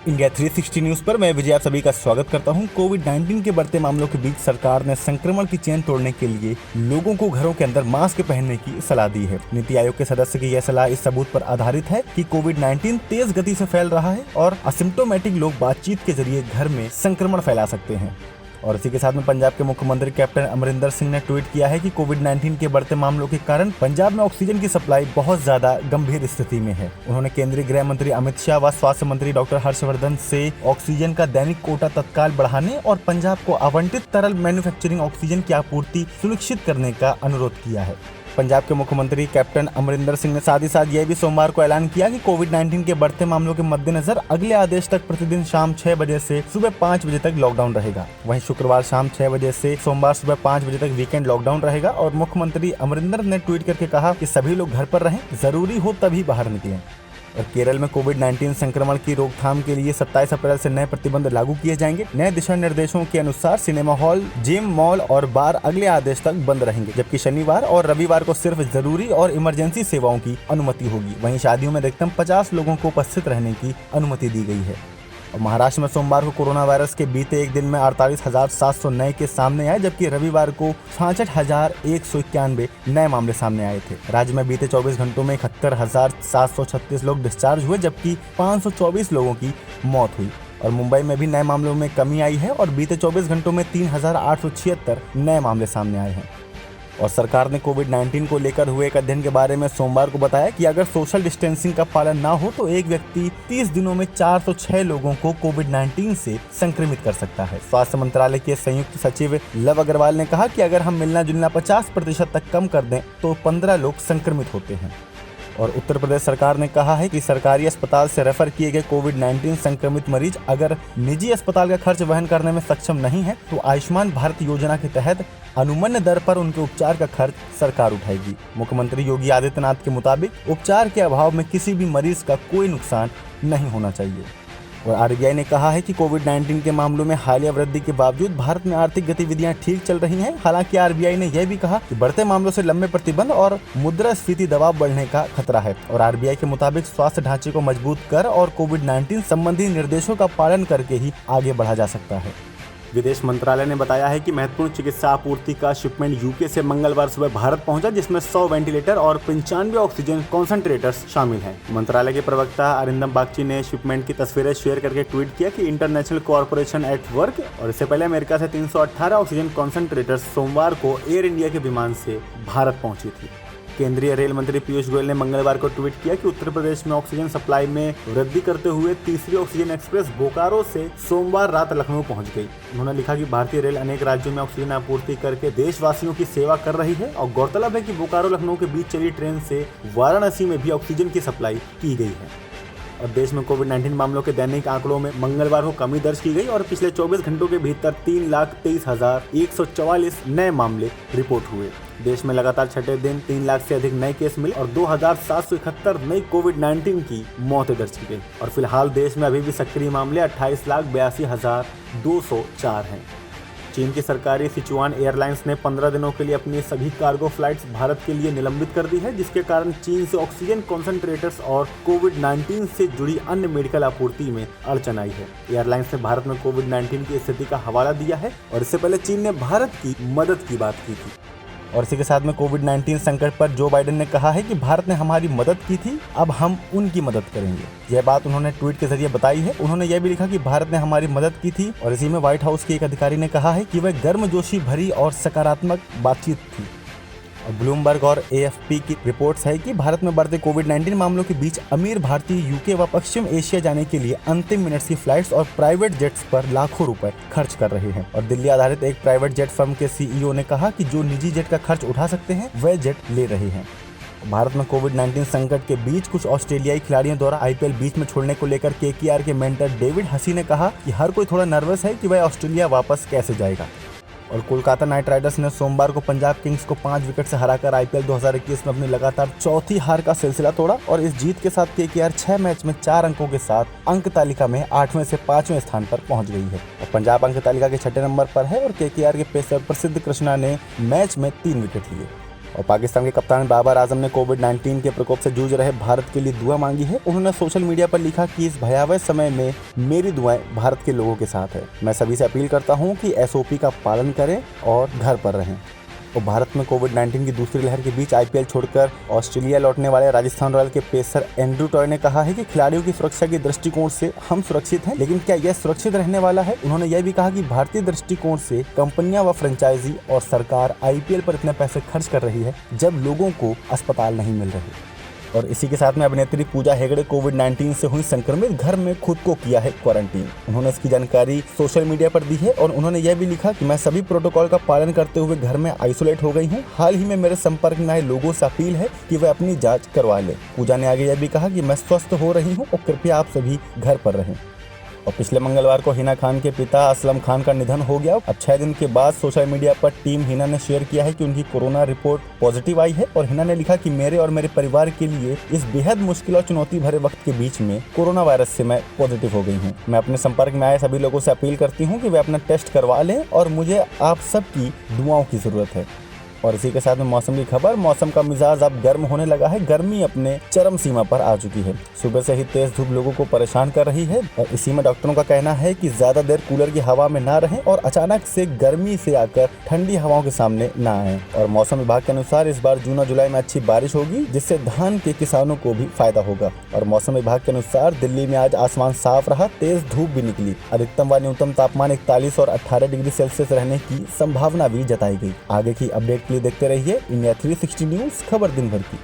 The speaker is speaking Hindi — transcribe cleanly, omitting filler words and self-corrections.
इंडिया 360 न्यूज पर मैं विजय आप सभी का स्वागत करता हूं। कोविड-19 के बढ़ते मामलों के बीच सरकार ने संक्रमण की चेन तोड़ने के लिए लोगों को घरों के अंदर मास्क पहनने की सलाह दी है। नीति आयोग के सदस्य की यह सलाह इस सबूत पर आधारित है कि कोविड-19 तेज गति से फैल रहा है और असिम्प्टोमेटिक लोग बातचीत के जरिए घर में संक्रमण फैला सकते हैं। और इसी के साथ में पंजाब के मुख्यमंत्री कैप्टन अमरिंदर सिंह ने ट्वीट किया है कि कोविड-19 के बढ़ते मामलों के कारण पंजाब में ऑक्सीजन की सप्लाई बहुत ज्यादा गंभीर स्थिति में है। उन्होंने केंद्रीय गृह मंत्री अमित शाह व स्वास्थ्य मंत्री डॉक्टर हर्षवर्धन से ऑक्सीजन का दैनिक कोटा तत्काल बढ़ाने और पंजाब को आवंटित तरल मैन्युफैक्चरिंग ऑक्सीजन की आपूर्ति सुनिश्चित करने का अनुरोध किया है। पंजाब के मुख्यमंत्री कैप्टन अमरिंदर सिंह ने साथ ही साथ यह भी सोमवार को ऐलान किया कि कोविड-19 के बढ़ते मामलों के मद्देनजर अगले आदेश तक प्रतिदिन शाम 6 बजे से सुबह 5 बजे तक लॉकडाउन रहेगा। वहीं शुक्रवार शाम 6 बजे से सोमवार सुबह 5 बजे तक वीकेंड लॉकडाउन रहेगा। और मुख्यमंत्री अमरिंदर ने ट्वीट करके कहा कि सभी लोग घर पर रहें, जरूरी हो तभी बाहर निकलें। और केरल में कोविड-19 संक्रमण की रोकथाम के लिए 27 अप्रैल से नए प्रतिबंध लागू किए जाएंगे। नए दिशा निर्देशों के अनुसार सिनेमा हॉल, जिम, मॉल और बार अगले आदेश तक बंद रहेंगे, जबकि शनिवार और रविवार को सिर्फ जरूरी और इमरजेंसी सेवाओं की अनुमति होगी। वहीं शादियों में अधिकतम 50 लोगों को उपस्थित रहने की अनुमति दी गई है। और महाराष्ट्र में सोमवार को कोरोना वायरस के बीते एक दिन में 48,700 नए केस सामने आए, जबकि रविवार को 66,191 नए मामले सामने आए थे। राज्य में बीते 24 घंटों में 71,736 लोग डिस्चार्ज हुए, जबकि 524 लोगों की मौत हुई। और मुंबई में भी नए मामलों में कमी आई है और बीते 24 घंटों में 3,876 नए मामले सामने आए हैं। और सरकार ने कोविड-19 को लेकर हुए एक अध्ययन के बारे में सोमवार को बताया कि अगर सोशल डिस्टेंसिंग का पालन ना हो तो एक व्यक्ति 30 दिनों में 406 लोगों को कोविड-19 से संक्रमित कर सकता है। स्वास्थ्य मंत्रालय के संयुक्त सचिव लव अग्रवाल ने कहा कि अगर हम मिलना जुलना 50% तक कम कर दें तो 15 लोग संक्रमित होते हैं। और उत्तर प्रदेश सरकार ने कहा है कि सरकारी अस्पताल से रेफर किए गए कोविड-19 संक्रमित मरीज अगर निजी अस्पताल का खर्च वहन करने में सक्षम नहीं है तो आयुष्मान भारत योजना के तहत अनुमन्य दर पर उनके उपचार का खर्च सरकार उठाएगी। मुख्यमंत्री योगी आदित्यनाथ के मुताबिक उपचार के अभाव में किसी भी मरीज का कोई नुकसान नहीं होना चाहिए। और आरबीआई ने कहा है कि कोविड-19 के मामलों में हालिया वृद्धि के बावजूद भारत में आर्थिक गतिविधियां ठीक चल रही हैं। हालांकि आरबीआई ने यह भी कहा कि बढ़ते मामलों से लंबे प्रतिबंध और मुद्रास्फीति दबाव बढ़ने का खतरा है। और आरबीआई के मुताबिक स्वास्थ्य ढांचे को मजबूत कर और कोविड-19 संबंधी निर्देशों का पालन करके ही आगे बढ़ा जा सकता है। विदेश मंत्रालय ने बताया है कि महत्वपूर्ण चिकित्सा आपूर्ति का शिपमेंट यूके से मंगलवार सुबह भारत पहुंचा, जिसमें 100 वेंटिलेटर और 95 ऑक्सीजन कॉन्सेंट्रेटर्स शामिल हैं। मंत्रालय के प्रवक्ता अरिंदम बागची ने शिपमेंट की तस्वीरें शेयर करके ट्वीट किया कि इंटरनेशनल कोऑपरेशन एट वर्क। और इससे पहले अमेरिका से 318 ऑक्सीजन कॉन्सेंट्रेटर्स सोमवार को एयर इंडिया के विमान से भारत पहुंची थी। केंद्रीय रेल मंत्री पीयूष गोयल ने मंगलवार को ट्वीट किया कि उत्तर प्रदेश में ऑक्सीजन सप्लाई में वृद्धि करते हुए तीसरी ऑक्सीजन एक्सप्रेस बोकारो से सोमवार रात लखनऊ पहुंच गई। उन्होंने लिखा कि भारतीय रेल अनेक राज्यों में ऑक्सीजन आपूर्ति करके देशवासियों की सेवा कर रही है। और गौरतलब है कि बोकारो लखनऊ के बीच चली ट्रेन से वाराणसी में भी ऑक्सीजन की सप्लाई की गई है। और देश में कोविड-19 मामलों के दैनिक आंकड़ों में मंगलवार को कमी दर्ज की गई और पिछले 24 घंटों के भीतर 3,23,144 नए मामले रिपोर्ट हुए। देश में लगातार छठे दिन 3 लाख से अधिक नए केस मिले और 2,771 नई कोविड-19 की मौतें दर्ज की गई। और फिलहाल देश में अभी भी सक्रिय मामले 28,82,204 हैं। चीन की सरकारी सिचुआन एयरलाइंस ने 15 दिनों के लिए अपनी सभी कार्गो फ्लाइट्स भारत के लिए निलंबित कर दी है, जिसके कारण चीन से ऑक्सीजन कॉन्सेंट्रेटर्स और कोविड-19 से जुड़ी अन्य मेडिकल आपूर्ति में अड़चन आई है। एयरलाइंस ने भारत में कोविड-19 की स्थिति का हवाला दिया है और इससे पहले चीन ने भारत की मदद की बात की थी। और इसी के साथ में कोविड-19 संकट पर जो बाइडेन ने कहा है कि भारत ने हमारी मदद की थी, अब हम उनकी मदद करेंगे। यह बात उन्होंने ट्वीट के जरिए बताई है। उन्होंने यह भी लिखा कि भारत ने हमारी मदद की थी और इसी में व्हाइट हाउस के एक अधिकारी ने कहा है कि वह गर्मजोशी भरी और सकारात्मक बातचीत थी। ब्लूमबर्ग और एएफपी की रिपोर्ट्स है कि भारत में बढ़ते कोविड-19 मामलों के बीच अमीर भारतीय यूके व पश्चिम एशिया जाने के लिए अंतिम मिनट्स की फ्लाइट्स और प्राइवेट जेट्स पर लाखों रुपए खर्च कर रहे हैं। और दिल्ली आधारित एक प्राइवेट जेट फर्म के सीईओ ने कहा कि जो निजी जेट का खर्च उठा सकते हैं वह जेट ले रहे हैं। भारत में कोविड-19 संकट के बीच कुछ ऑस्ट्रेलियाई खिलाड़ियों द्वारा आईपीएल बीच में छोड़ने को लेकर केकेआर के मेंटर डेविड हसी ने कहा कि हर कोई थोड़ा नर्वस है कि वह ऑस्ट्रेलिया वापस कैसे जाएगा। और कोलकाता नाइट राइडर्स ने सोमवार को पंजाब किंग्स को 5 विकेट से हराकर आईपीएल 2021 में अपनी लगातार चौथी हार का सिलसिला तोड़ा। और इस जीत के साथ केकेआर 6 मैच में 4 अंकों के साथ अंक तालिका में 8वें से 5वें स्थान पर पहुंच गई है। और पंजाब अंक तालिका के 6ठे नंबर पर है और केकेआर के पेसर प्रसिद्ध कृष्णा ने मैच में 3 विकेट लिए। और पाकिस्तान के कप्तान बाबर आजम ने कोविड-19 के प्रकोप से जूझ रहे भारत के लिए दुआ मांगी है। उन्होंने सोशल मीडिया पर लिखा कि इस भयावह समय में मेरी दुआएं भारत के लोगों के साथ है। मैं सभी से अपील करता हूं कि SOP का पालन करें और घर पर रहें। और भारत में कोविड-19 की दूसरी लहर के बीच IPL छोड़कर ऑस्ट्रेलिया लौटने वाले राजस्थान रॉयल के पेसर एंड्रू टॉय ने कहा है कि खिलाड़ियों की सुरक्षा के दृष्टिकोण से हम सुरक्षित हैं, लेकिन क्या यह सुरक्षित रहने वाला है? उन्होंने यह भी कहा कि भारतीय दृष्टिकोण से कंपनियां व फ्रेंचाइजी और सरकार IPL पर इतने पैसे खर्च कर रही है जब लोगों को अस्पताल नहीं मिल रहे। और इसी के साथ में अभिनेत्री पूजा हेगड़े कोविड-19 से हुई संक्रमित, घर में खुद को किया है क्वारंटीन। उन्होंने इसकी जानकारी सोशल मीडिया पर दी है और उन्होंने यह भी लिखा कि मैं सभी प्रोटोकॉल का पालन करते हुए घर में आइसोलेट हो गई हूँ। हाल ही में मेरे संपर्क में आए लोगों से अपील है कि वे अपनी जांच करवा लें। पूजा ने आगे यह भी कहा कि मैं स्वस्थ हो रही हूँ और कृपया आप सभी घर पर रहें। और पिछले मंगलवार को हिना खान के पिता असलम खान का निधन हो गया। अब 6 दिन के बाद सोशल मीडिया पर टीम हिना ने शेयर किया है कि उनकी कोरोना रिपोर्ट पॉजिटिव आई है। और हिना ने लिखा कि मेरे और मेरे परिवार के लिए इस बेहद मुश्किल और चुनौती भरे वक्त के बीच में कोरोना वायरस से मैं पॉजिटिव हो गई हूँ। मैं अपने संपर्क में आए सभी लोगों से अपील करती हूँ कि वे अपना टेस्ट करवा लें और मुझे आप सबकी दुआओं की जरूरत है। और इसी के साथ में मौसम की खबर। मौसम का मिजाज अब गर्म होने लगा है। गर्मी अपने चरम सीमा पर आ चुकी है। सुबह से ही तेज धूप लोगों को परेशान कर रही है और इसी में डॉक्टरों का कहना है कि ज्यादा देर कूलर की हवा में ना रहें और अचानक से गर्मी से आकर ठंडी हवाओं के सामने ना आए। और मौसम विभाग के अनुसार इस बार जून और जुलाई में अच्छी बारिश होगी, जिससे धान के किसानों को भी फायदा होगा। और मौसम विभाग के अनुसार दिल्ली में आज आसमान साफ रहा, तेज धूप भी निकली। अधिकतम व न्यूनतम तापमान 41 और 18 डिग्री सेल्सियस रहने की संभावना भी जताई गई। आगे की अपडेट के लिए देखते रहिए इंडिया 360 न्यूज, खबर दिन भर की।